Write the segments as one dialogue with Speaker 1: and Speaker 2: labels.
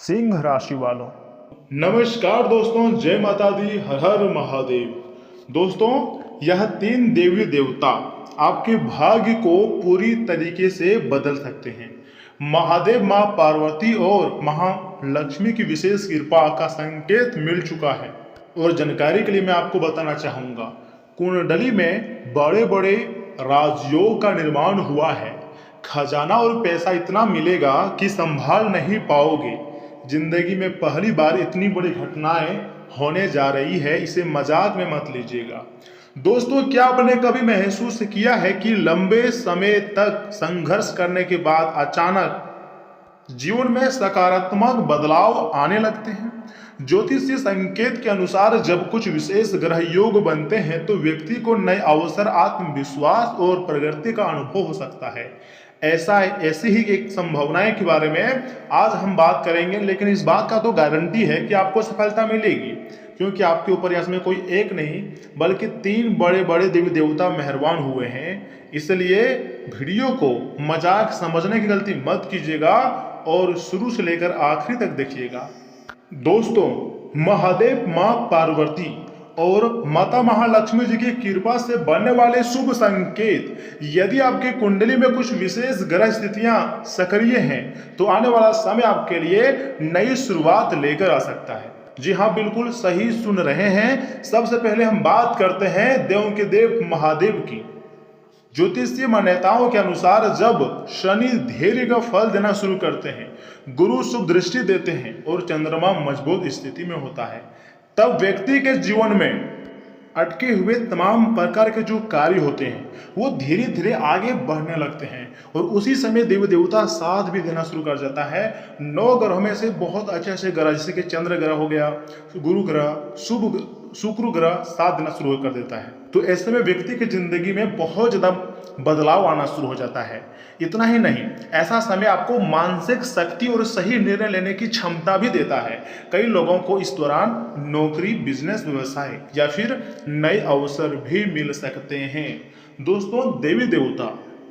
Speaker 1: सिंह राशि वालों,
Speaker 2: नमस्कार दोस्तों, जय माता दी, हर हर महादेव। दोस्तों, यह तीन देवी देवता आपके भाग्य को पूरी तरीके से बदल सकते हैं। महादेव, माँ पार्वती और महालक्ष्मी की विशेष कृपा का संकेत मिल चुका है। और जानकारी के लिए मैं आपको बताना चाहूंगा, कुंडली में बड़े बड़े राजयोग का निर्माण हुआ है। खजाना और पैसा इतना मिलेगा कि संभाल नहीं पाओगे। जिंदगी में पहली बार इतनी बड़ी घटनाएं होने जा रही है, इसे मजाक में मत लीजिएगा। दोस्तों, क्या आपने कभी महसूस किया है कि लंबे समय तक संघर्ष करने के बाद अचानक जीवन में सकारात्मक बदलाव आने लगते हैं? ज्योतिषीय संकेत के अनुसार जब कुछ विशेष ग्रह योग बनते हैं तो व्यक्ति को नए अवसर, आत्मविश्वास और प्रगति का अनुभव हो सकता है। ऐसी ही एक संभावनाएं के बारे में आज हम बात करेंगे, लेकिन इस बात का तो गारंटी है कि आपको सफलता मिलेगी, क्योंकि आपके ऊपर इसमें कोई एक नहीं बल्कि तीन बड़े बड़े देवी देवता मेहरबान हुए हैं। इसलिए वीडियो को मजाक समझने की गलती मत कीजिएगा और शुरू से लेकर आखिरी तक देखिएगा। दोस्तों, महादेव, माँ पार्वती और माता महालक्ष्मी जी की कृपा से बनने वाले शुभ संकेत। यदि आपकी कुंडली में कुछ विशेष ग्रह स्थितियां सक्रिय हैं तो आने वाला समय आपके लिए नई शुरुआत लेकर आ सकता है। जी हाँ, बिल्कुल सही सुन रहे हैं। सबसे पहले हम बात करते हैं देवों के देव महादेव की। ज्योतिषीय मान्यताओं के अनुसार जब शनि धैर्य का फल देना शुरू करते हैं, गुरु शुभ दृष्टि देते हैं और चंद्रमा मजबूत स्थिति में होता है, तब व्यक्ति के जीवन में अटके हुए तमाम प्रकार के जो कार्य होते हैं वो धीरे धीरे आगे बढ़ने लगते हैं। और उसी समय देवी देवता साथ भी देना शुरू कर जाता है। 9 ग्रहों में से बहुत अच्छे अच्छे ग्रह, जैसे कि चंद्र ग्रह हो गया, गुरु ग्रह, शुक्र ग्रह साथ देना शुरू कर देता है। तो ऐसे में व्यक्ति की जिंदगी में बहुत ज्यादा बदलाव आना शुरू हो जाता है। इतना ही नहीं, ऐसा समय आपको मानसिक शक्ति और सही निर्णय लेने की क्षमता भी देता है। कई लोगों को इस दौरान नौकरी, बिजनेस, व्यवसाय या फिर नए अवसर भी मिल सकते हैं। दोस्तों, देवी देवता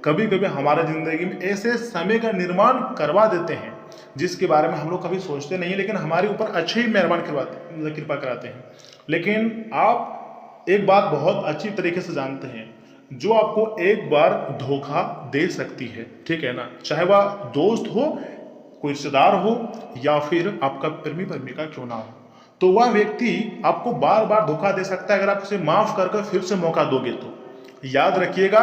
Speaker 2: कभी कभी हमारे जिंदगी में ऐसे समय का निर्माण करवा देते हैं जिसके बारे में हम लोग कभी सोचते नहीं, लेकिन हमारे ऊपर अच्छे ही मेहरबान कृपा कराते हैं। लेकिन आप एक बात बहुत अच्छी तरीके से जानते हैं, जो आपको एक बार धोखा दे सकती है, ठीक है ना, चाहे वह दोस्त हो, कोई रिश्तेदार हो या फिर आपका प्रेमी प्रेमिका क्यों ना हो, तो वह व्यक्ति आपको बार बार धोखा दे सकता है। अगर आप उसे माफ कर फिर से मौका दोगे तो याद रखिएगा,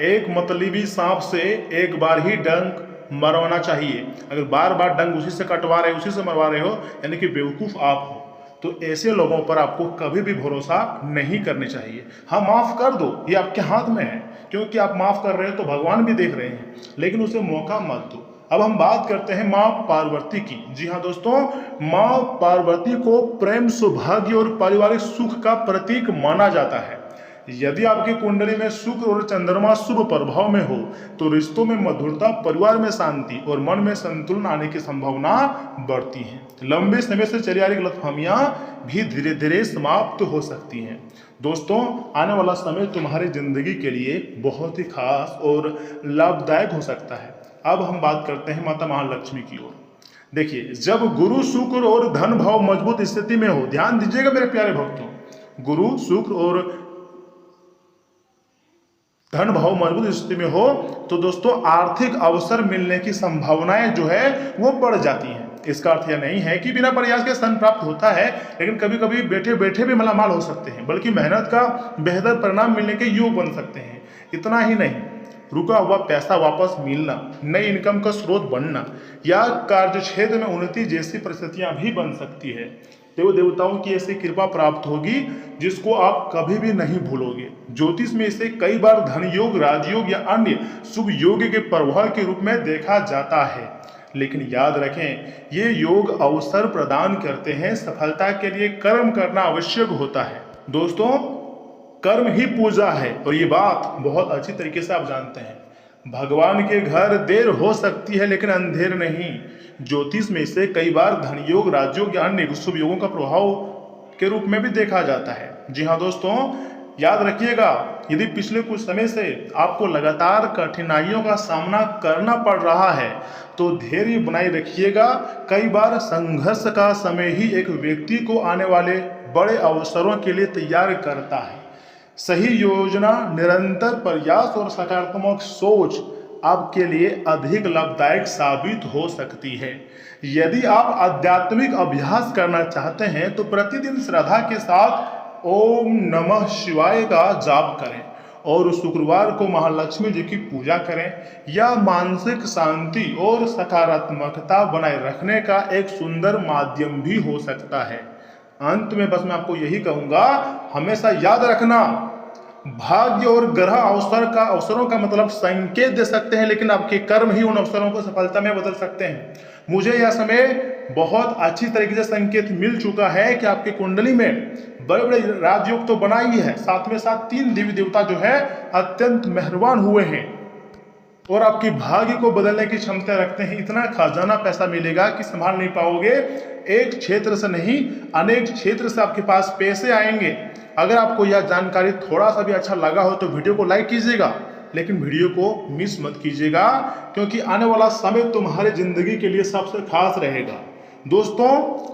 Speaker 2: एक मतलबी सांप से एक बार ही डंक मरवाना चाहिए। अगर बार बार डंक उसी से कटवा रहे, उसी से मरवा रहे हो, यानी कि बेवकूफ आप हो। तो ऐसे लोगों पर आपको कभी भी भरोसा नहीं करनी चाहिए। हाँ, माफ कर दो, ये आपके हाथ में है, क्योंकि आप माफ कर रहे हो तो भगवान भी देख रहे हैं, लेकिन उसे मौका मत दो। अब हम बात करते हैं माँ पार्वती की। जी हाँ दोस्तों, माँ पार्वती को प्रेम, सौभाग्य और पारिवारिक सुख का प्रतीक माना जाता है। यदि आपकी कुंडली में शुक्र और चंद्रमा शुभ प्रभाव में हो तो रिश्तों में मधुरता, परिवार में शांति और मन में संतुलन आने की संभावना बढ़ती है। लंबे समय से चली आ रही गलतफहमियां भी धीरे धीरे समाप्त हो सकती हैं। दोस्तों, आने वाला समय तुम्हारी जिंदगी के लिए बहुत ही खास और लाभदायक हो सकता है। अब हम बात करते हैं माता महालक्ष्मी की ओर। देखिए, जब गुरु, शुक्र और धन भाव मजबूत स्थिति में हो, ध्यान दीजिएगा मेरे प्यारे भक्तों, गुरु, शुक्र और धन भाव मजबूत स्थिति में हो तो दोस्तों आर्थिक अवसर मिलने की संभावनाएं जो है वो बढ़ जाती हैं। इसका अर्थ यह नहीं है कि बिना प्रयास के धन प्राप्त होता है, लेकिन कभी कभी बैठे बैठे भी मालामाल हो सकते हैं, बल्कि मेहनत का बेहतर परिणाम मिलने के योग बन सकते हैं। इतना ही नहीं, रुका हुआ पैसा वापस मिलना, नई इनकम का स्रोत बनना या कार्य क्षेत्र में उन्नति जैसी परिस्थितियां भी बन सकती है। देव देवताओं की ऐसी कृपा प्राप्त होगी जिसको आप कभी भी नहीं भूलोगे। ज्योतिष में इसे कई बार धन योग, राजयोग या अन्य शुभ योग के प्रभाव के रूप में देखा जाता है। लेकिन याद रखें, ये योग अवसर प्रदान करते हैं। सफलता के लिए कर्म करना आवश्यक होता है। दोस्तों, कर्म ही पूजा है और ये बात बहुत अच्छी तरीके से आप जानते हैं। भगवान के घर देर हो सकती है लेकिन अंधेर नहीं। ज्योतिष में इसे कई बार धन योग, राजयोग या अन्य शुभ योगों का प्रभाव के रूप में भी देखा जाता है। जी हाँ दोस्तों, याद रखिएगा, यदि पिछले कुछ समय से आपको लगातार कठिनाइयों का सामना करना पड़ रहा है तो धैर्य बनाए रखिएगा। कई बार संघर्ष का समय ही एक व्यक्ति को आने वाले बड़े अवसरों के लिए तैयार करता है। सही योजना, निरंतर प्रयास और सकारात्मक सोच आपके लिए अधिक लाभदायक साबित हो सकती है। यदि आप आध्यात्मिक अभ्यास करना चाहते हैं तो प्रतिदिन श्रद्धा के साथ ओम नमः शिवाय का जाप करें और शुक्रवार को महालक्ष्मी जी की पूजा करें। यह मानसिक शांति और सकारात्मकता बनाए रखने का एक सुंदर माध्यम भी हो सकता है। अंत में बस मैं आपको यही कहूंगा, हमेशा याद रखना, भाग्य और ग्रह अवसरों का मतलब संकेत दे सकते हैं, लेकिन आपके कर्म ही उन अवसरों को सफलता में बदल सकते हैं। मुझे यह समय बहुत अच्छी तरीके से संकेत मिल चुका है कि आपकी कुंडली में बड़े बड़े राजयोग तो बना ही है, साथ में साथ 3 देवी देवता जो है अत्यंत मेहरबान हुए हैं और आपकी भाग्य को बदलने की क्षमता रखते हैं। इतना खजाना पैसा मिलेगा कि संभाल नहीं पाओगे। एक क्षेत्र से नहीं, अनेक क्षेत्र से आपके पास पैसे आएंगे। अगर आपको यह जानकारी थोड़ा सा भी अच्छा लगा हो तो वीडियो को लाइक कीजिएगा, लेकिन वीडियो को मिस मत कीजिएगा, क्योंकि आने वाला समय तुम्हारी जिंदगी के लिए सबसे खास रहेगा। दोस्तों,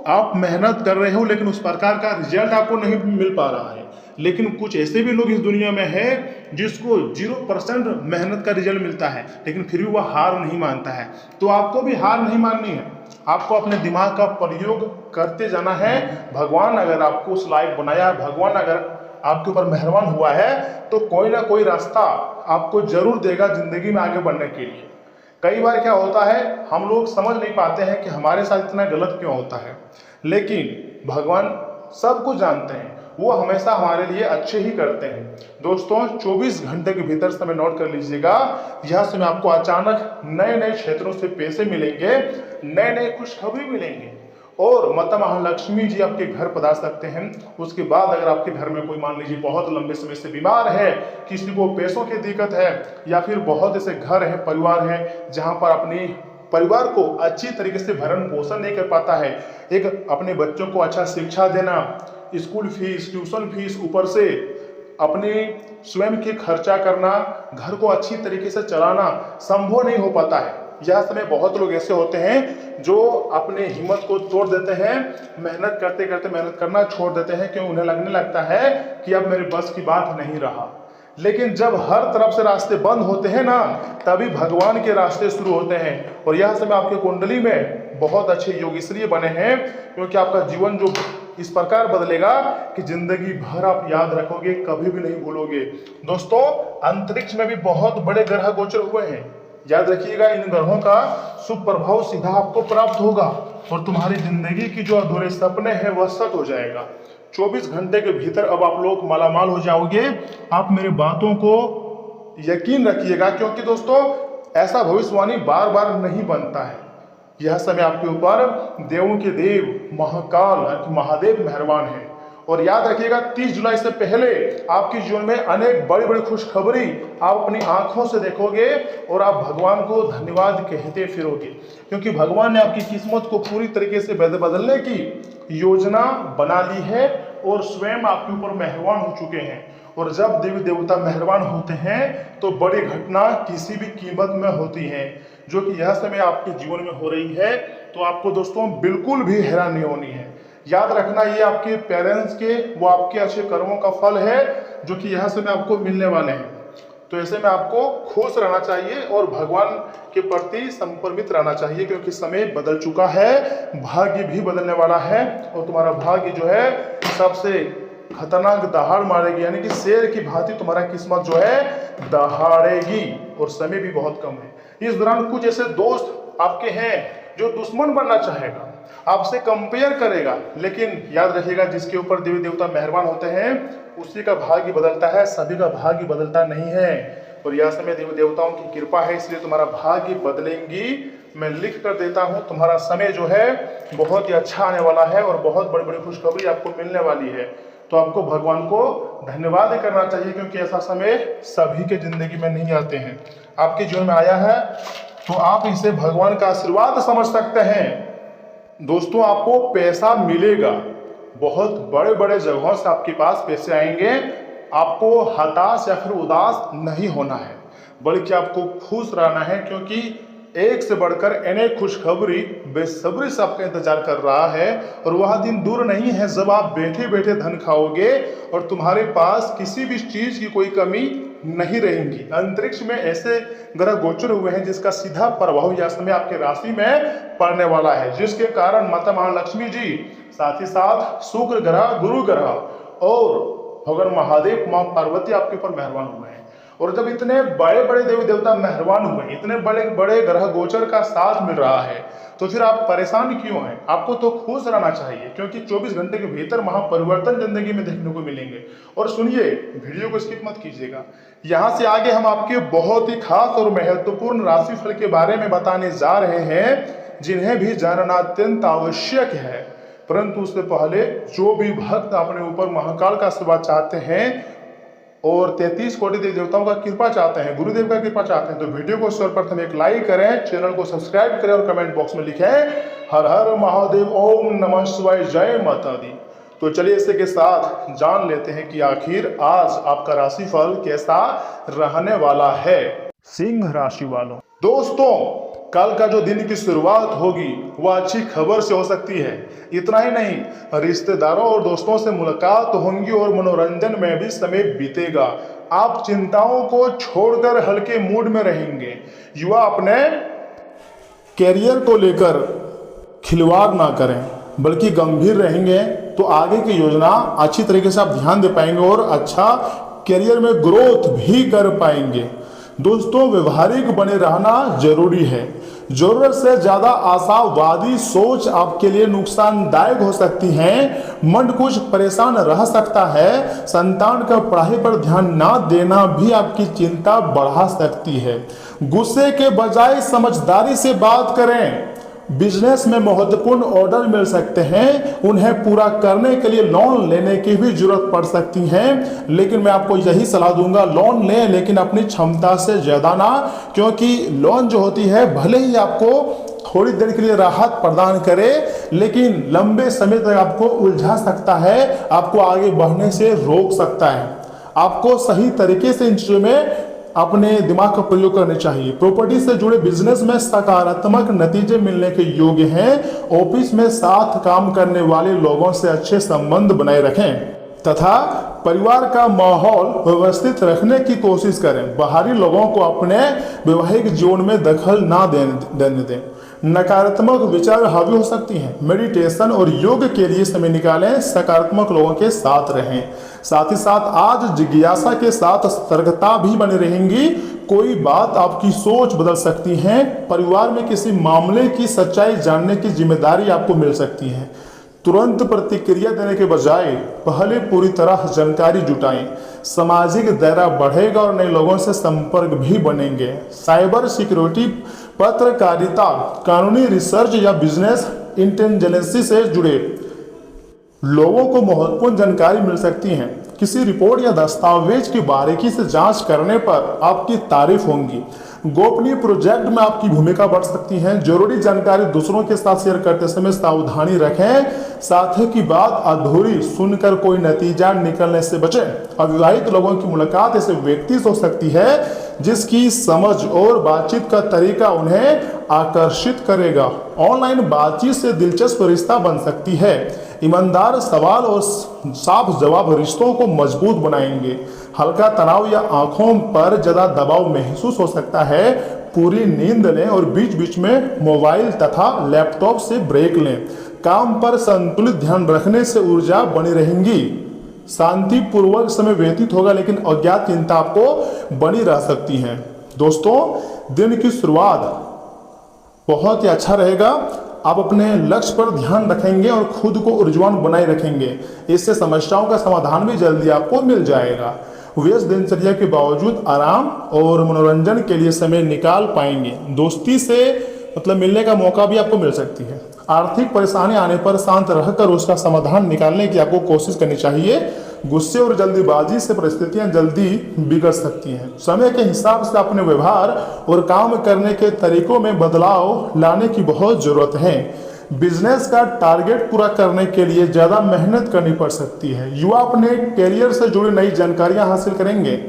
Speaker 2: आप मेहनत कर रहे हो लेकिन उस प्रकार का रिजल्ट आपको नहीं मिल पा रहा है, लेकिन कुछ ऐसे भी लोग इस दुनिया में हैं जिसको 0% मेहनत का रिजल्ट मिलता है, लेकिन फिर भी वह हार नहीं मानता है। तो आपको भी हार नहीं माननी है, आपको अपने दिमाग का प्रयोग करते जाना है। भगवान अगर आपको उस लायक बनाया, भगवान अगर आपके ऊपर मेहरबान हुआ है तो कोई ना कोई रास्ता आपको जरूर देगा जिंदगी में आगे बढ़ने के लिए। कई बार क्या होता है, हम लोग समझ नहीं पाते हैं कि हमारे साथ इतना गलत क्यों होता है, लेकिन भगवान सब कुछ जानते हैं, वो हमेशा हमारे लिए अच्छे ही करते हैं। दोस्तों, 24 घंटे के भीतर समय नोट कर लीजिएगा, यह समय आपको अचानक नए नए क्षेत्रों से पैसे मिलेंगे, नए नए खुशखबरी मिलेंगे और माता महालक्ष्मी जी आपके घर पधार सकते हैं। उसके बाद अगर आपके घर में कोई मान लीजिए बहुत लंबे समय से बीमार है, किसी को पैसों की दिक्कत है, या फिर बहुत ऐसे घर है, परिवार है जहां पर अपनी परिवार को अच्छी तरीके से भरण पोषण नहीं कर पाता है, एक अपने बच्चों को अच्छा शिक्षा देना, स्कूल फीस, ट्यूशन फीस, ऊपर से अपने स्वयं के खर्चा करना, घर को अच्छी तरीके से चलाना संभव नहीं हो पाता है। यह समय बहुत लोग ऐसे होते हैं जो अपने हिम्मत को तोड़ देते हैं, मेहनत करते करते मेहनत करना छोड़ देते हैं, क्यों उन्हें लगने लगता है कि अब मेरे बस की बात नहीं रहा। लेकिन जब हर तरफ से रास्ते बंद होते हैं ना, तभी भगवान के रास्ते शुरू होते हैं। और यह समय आपके कुंडली में बहुत अच्छे योग इसलिए बने हैं क्योंकि आपका जीवन जो इस प्रकार बदलेगा कि जिंदगी भर आप याद रखोगे, कभी भी नहीं भूलोगे। दोस्तों, अंतरिक्ष में भी बहुत बड़े ग्रह गोचर हुए हैं। याद रखिएगा, इन ग्रहों का शुभ प्रभाव सीधा आपको प्राप्त होगा और तुम्हारी जिंदगी की जो अधूरे सपने हैं वह सच हो जाएगा। 24 घंटे के भीतर अब आप लोग मालामाल हो जाओगे। आप मेरी बातों को यकीन रखिएगा, क्योंकि दोस्तों ऐसा भविष्यवाणी बार बार नहीं बनता है। यह समय आपके ऊपर देवों के देव महाकाल महादेव मेहरबान है। और याद रखिएगा, 30 जुलाई से पहले आपके जीवन में अनेक बड़ी बड़ी खुशखबरी आप अपनी आंखों से देखोगे और आप भगवान को धन्यवाद कहते फिरोगे, क्योंकि भगवान ने आपकी किस्मत को पूरी तरीके से बदलने की योजना बना ली है और स्वयं आपके ऊपर मेहरबान हो चुके हैं। और जब देवी देवता मेहरबान होते हैं तो बड़ी घटना किसी भी कीमत में होती है, जो कि यह समय आपके जीवन में हो रही है। तो आपको दोस्तों बिल्कुल भी हैरान नहीं होनी है। याद रखना, ये आपके पेरेंट्स के, वो आपके अच्छे कर्मों का फल है जो कि यह समय आपको मिलने वाले हैं। तो ऐसे में आपको खुश रहना चाहिए और भगवान के प्रति समर्पित रहना चाहिए, क्योंकि समय बदल चुका है, भाग्य भी बदलने वाला है और तुम्हारा भाग्य जो है सबसे खतरनाक दहाड़ मारेगी, यानी कि शेर की भांति तुम्हारा किस्मत जो है दहाड़ेगी। और समय भी बहुत कम है। इस दौरान कुछ ऐसे दोस्त आपके हैं जो दुश्मन बनना चाहेगा, आपसे कंपेयर करेगा, लेकिन याद रखिएगा, जिसके ऊपर देवी देवता मेहरबान होते हैं उसी का भाग्य बदलता है, सभी का भाग्य बदलता नहीं है। और यह समय देवी देवताओं की कृपा है, इसलिए तुम्हारा भाग्य बदलेंगी। मैं लिख कर देता हूं, तुम्हारा समय जो है बहुत ही अच्छा आने वाला है और बहुत बड़ी बड़ी खुशखबरी आपको मिलने वाली है। तो आपको भगवान को धन्यवाद करना चाहिए, क्योंकि ऐसा समय सभी के जिंदगी में नहीं आते हैं। आपके जीवन में आया है तो आप इसे भगवान का आशीर्वाद समझ सकते हैं। दोस्तों, आपको पैसा मिलेगा, बहुत बड़े बड़े जगहों से आपके पास पैसे आएंगे आपको हताश या फिर उदास नहीं होना है, बल्कि आपको खुश रहना है, क्योंकि एक से बढ़कर अनेक खुशखबरी बेसब्री से आपका इंतजार कर रहा है। और वह दिन दूर नहीं है जब आप बैठे बैठे धन खाओगे और तुम्हारे पास किसी भी चीज की कोई कमी नहीं रहेगी। अंतरिक्ष में ऐसे ग्रह गोचर हुए हैं जिसका सीधा प्रभाव यह समय आपके राशि में पड़ने वाला है, जिसके कारण माता महालक्ष्मी जी, साथ ही साथ शुक्र ग्रह, गुरु ग्रह और भगवान महादेव, मां पार्वती आपके ऊपर मेहरबान हुए हैं। और जब इतने बड़े बड़े देवी देवता मेहरबान हुए, इतने बड़े बड़े ग्रह गोचर का साथ मिल रहा है, तो फिर आप परेशान क्यों हैं? आपको तो खुश रहना चाहिए, क्योंकि 24 घंटे के भीतर महापरिवर्तन जिंदगी में देखने को मिलेंगे। और सुनिए, वीडियो को स्किप मत कीजिएगा। यहाँ से आगे हम आपके बहुत ही खास और महत्वपूर्ण राशिफल के बारे में बताने जा रहे हैं, जिन्हें भी जानना अत्यंत आवश्यक है। परंतु उससे पहले जो भी भक्त अपने ऊपर महाकाल का आशीर्वाद चाहते हैं और 33 कोटि देवी देवताओं का कृपा चाहते हैं, गुरुदेव का कृपा चाहते हैं, तो वीडियो को सर्वप्रथम एक लाइक करें, चैनल को सब्सक्राइब करें और कमेंट बॉक्स में लिखें हर हर महादेव, ओम नमः शिवाय, जय माता दी। तो चलिए इसी के साथ जान लेते हैं कि आखिर आज आपका राशिफल कैसा रहने वाला है। सिंह राशि वालों, दोस्तों कल का जो दिन की शुरुआत होगी वह अच्छी खबर से हो सकती है। इतना ही नहीं, रिश्तेदारों और दोस्तों से मुलाकात होंगी और मनोरंजन में भी समय बीतेगा। आप चिंताओं को छोड़कर हल्के मूड में रहेंगे। युवा अपने कैरियर को लेकर खिलवाड़ ना करें, बल्कि गंभीर रहेंगे तो आगे की योजना अच्छी तरीके से आप ध्यान दे पाएंगे और अच्छा कैरियर में ग्रोथ भी कर पाएंगे। दोस्तों व्यवहारिक बने रहना जरूरी है। जरूरत से ज्यादा आशावादी सोच आपके लिए नुकसानदायक हो सकती है। मन कुछ परेशान रह सकता है। संतान का पढ़ाई पर ध्यान ना देना भी आपकी चिंता बढ़ा सकती है। गुस्से के बजाय समझदारी से बात करें। बिजनेस में महत्वपूर्ण ऑर्डर मिल सकते हैं, उन्हें पूरा करने के लिए लोन लेने की भी जरूरत पड़ सकती है। लेकिन मैं आपको यही सलाह दूंगा, लोन लें लेकिन अपनी क्षमता से ज्यादा ना, क्योंकि लोन जो होती है भले ही आपको थोड़ी देर के लिए राहत प्रदान करे, लेकिन लंबे समय तक आपको उलझा सकता है, आपको आगे बढ़ने से रोक सकता है। आपको सही तरीके से इन चीजों में अपने दिमाग का प्रयोग करने चाहिए। प्रॉपर्टी से जुड़े बिजनेस में सकारात्मक नतीजे मिलने के योग्य हैं। ऑफिस में साथ काम करने वाले लोगों से अच्छे संबंध बनाए रखें तथा परिवार का माहौल व्यवस्थित रखने की कोशिश करें। बाहरी लोगों को अपने वैवाहिक जीवन में दखल ना देने दें। नकारात्मक विचार हावी हो सकती हैं। मेडिटेशन और योग के लिए समय निकालें। सकारात्मक लोगों के साथ रहें। साथ ही साथ आज जिज्ञासा के साथ सतर्कता भी बनी रहेंगी। कोई बात आपकी सोच बदल सकती है। परिवार में किसी मामले की सच्चाई जानने की जिम्मेदारी आपको मिल सकती है। तुरंत प्रतिक्रिया देने के बजाय पहले पूरी तरह जानकारी जुटाएं। सामाजिक दायरा बढ़ेगा और नए लोगों से संपर्क भी बनेंगे। साइबर सिक्योरिटी, पत्रकारिता, कानूनी रिसर्च या बिजनेस इंटेलिजेंसी से जुड़े लोगों को महत्वपूर्ण जानकारी मिल सकती है। किसी रिपोर्ट या दस्तावेज की बारीकी से जांच करने पर आपकी तारीफ होंगी। गोपनीय प्रोजेक्ट में आपकी भूमिका बढ़ सकती है। जरूरी जानकारी दूसरों के साथ शेयर करते समय सावधानी रखें। साथ ही की बात अधूरी सुनकर कोई नतीजा निकलने से बचें। अविवाहित लोगों की मुलाकात ऐसे व्यक्ति से हो सकती है जिसकी समझ और बातचीत का तरीका उन्हें आकर्षित करेगा। ऑनलाइन बातचीत से दिलचस्प रिश्ता बन सकती है। ईमानदार सवाल और साफ जवाब रिश्तों को मजबूत बनाएंगे। हल्का तनाव या आंखों पर ज्यादा दबाव महसूस हो सकता है। पूरी नींद लें और बीच बीच में मोबाइल तथा लैपटॉप से ब्रेक लें। काम पर संतुलित ध्यान रखने से ऊर्जा बनी रहेगी। शांतिपूर्वक समय व्यतीत होगा, लेकिन अज्ञात चिंता आपको बनी रह सकती है। दोस्तों दिन की शुरुआत बहुत ही अच्छा रहेगा। आप अपने लक्ष्य पर ध्यान रखेंगे और खुद को ऊर्जावान बनाए रखेंगे। इससे समस्याओं का समाधान भी जल्दी आपको मिल जाएगा। व्यस्त दिनचर्या के बावजूद आराम और मनोरंजन के लिए समय निकाल पाएंगे। दोस्ती से मिलने का मौका भी आपको मिल सकती है। आर्थिक परेशानी आने पर शांत रहकर उसका समाधान निकालने की आपको कोशिश करनी चाहिए। गुस्से और जल्दीबाजी से परिस्थितियां जल्दी बिगड़ सकती हैं। समय के हिसाब से अपने व्यवहार और काम करने के तरीकों में बदलाव लाने की बहुत जरूरत है। बिजनेस का टारगेट पूरा करने के लिए ज़्यादा मेहनत करनी पड़ सकती है। युवा अपने कैरियर से जुड़ी नई जानकारियां हासिल करेंगे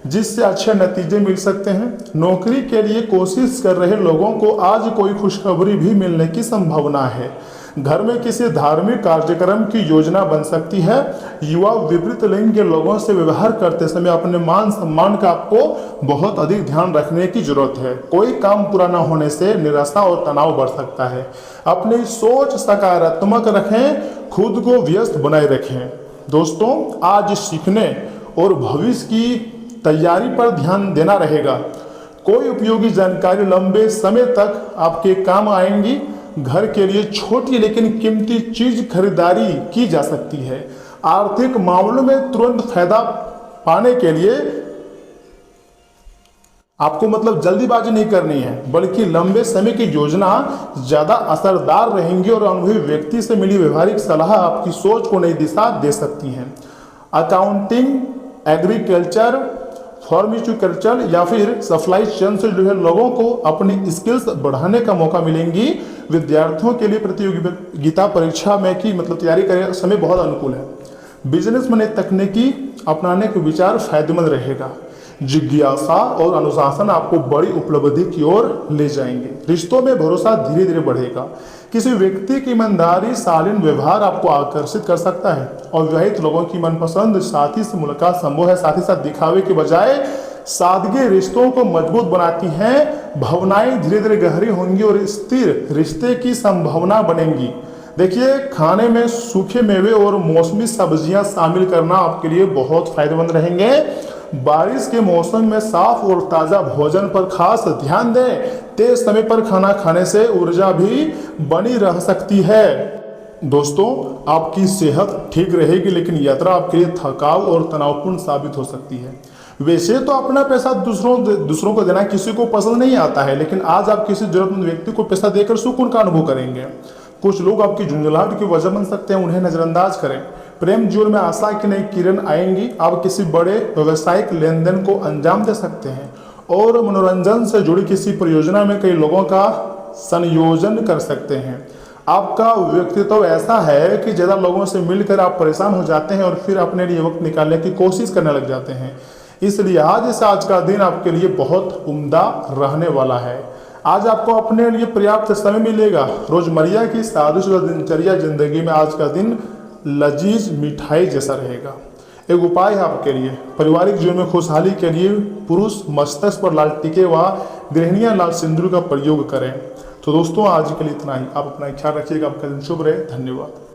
Speaker 2: जिससे अच्छे नतीजे मिल सकते हैं। नौकरी के लिए कोशिश कर रहे लोगों को आज कोई खुशखबरी भी मिलने की संभावना है। घर में किसी धार्मिक कार्यक्रम की योजना बन सकती है। युवा विपरीत लिंग के लोगों से व्यवहार करते समय अपने मान सम्मान का आपको बहुत अधिक ध्यान रखने की जरूरत है। कोई काम पूरा न होने से निराशा और तनाव बढ़ सकता है। अपनी सोच सकारात्मक रखें, खुद को व्यस्त बनाए रखें। दोस्तों, आज सीखने और भविष्य की तैयारी पर ध्यान देना रहेगा। कोई उपयोगी जानकारी लंबे समय तक आपके काम आएंगी। घर के लिए छोटी लेकिन कीमती चीज खरीदारी की जा सकती है। आर्थिक मामलों में तुरंत फायदा पाने के लिए आपको जल्दीबाजी नहीं करनी है, बल्कि लंबे समय की योजना ज्यादा असरदार रहेंगी और अनुभवी व्यक्ति से मिली व्यवहारिक सलाह आपकी सोच को नई दिशा दे सकती है। अकाउंटिंग, एग्रीकल्चर, फॉर्मिकल्चर या फिर सप्लाई चेन से जुड़े लोगों को अपनी स्किल्स बढ़ाने का मौका मिलेंगी। विद्यार्थियों के लिए प्रतियोगिता परीक्षा में की तैयारी करें समय बहुत अनुकूल है। बिजनेस में नई तकनीकी अपनाने के विचार फायदेमंद रहेगा। जिज्ञासा और अनुशासन आपको बड़ी उपलब्धि की ओर ले जाएंगे। रिश्तों में भरोसा धीरे धीरे बढ़ेगा। किसी व्यक्ति की ईमानदारी, शालीन व्यवहार आपको आकर्षित कर सकता है और विवाहित लोगों की मनपसंद साथी से मुलाकात संभव है। साथ ही साथ दिखावे के बजाय सादगी रिश्तों को मजबूत बनाती हैं। भावनाएं धीरे धीरे गहरी होंगी और स्थिर रिश्ते की संभावना बनेंगी। देखिए, खाने में सूखे मेवे और मौसमी सब्जियां शामिल करना आपके लिए बहुत फायदेमंद रहेंगे। बारिश के मौसम में साफ और ताज़ा भोजन पर खास ध्यान दें। तेज समय पर खाना खाने से ऊर्जा भी बनी रह सकती है। दोस्तों, आपकी सेहत ठीक रहेगी, लेकिन यात्रा आपके लिए थकाऊ और तनावपूर्ण साबित हो सकती है। वैसे तो अपना पैसा दूसरों को देना किसी को पसंद नहीं आता है, लेकिन आज आप किसी जरूरतमंद व्यक्ति को पैसा देकर सुकून का अनुभव करेंगे। कुछ लोग आपकी झुंझलाहट की वजह बन सकते हैं, उन्हें नजरअंदाज करें। प्रेम जीवन में आशा की नई किरण आएंगी। आप किसी बड़े व्यवसायिक लेन देन को अंजाम दे सकते हैं और मनोरंजन से जुड़ी किसी परियोजना में कई लोगों का संयोजन कर सकते हैं। आपका व्यक्तित्व ऐसा है कि ज़्यादा लोगों से मिलकर आप परेशान हो जाते हैं और फिर अपने लिए वक्त निकालने की कोशिश करने लग जाते हैं। इसलिए आज का दिन आपके लिए बहुत उम्दा रहने वाला है। आज आपको अपने लिए पर्याप्त समय मिलेगा। रोजमर्रा की साधारण दिनचर्या जिंदगी में आज का दिन लजीज मिठाई जैसा रहेगा। एक उपाय है आपके लिए, पारिवारिक जीवन में खुशहाली के लिए पुरुष मस्तक पर लाल टीके व गृहिणियां लाल सिंदूर का प्रयोग करें। तो दोस्तों, आज के लिए इतना ही। आप अपना ख्याल रखिएगा। आपका दिन शुभ रहे। धन्यवाद।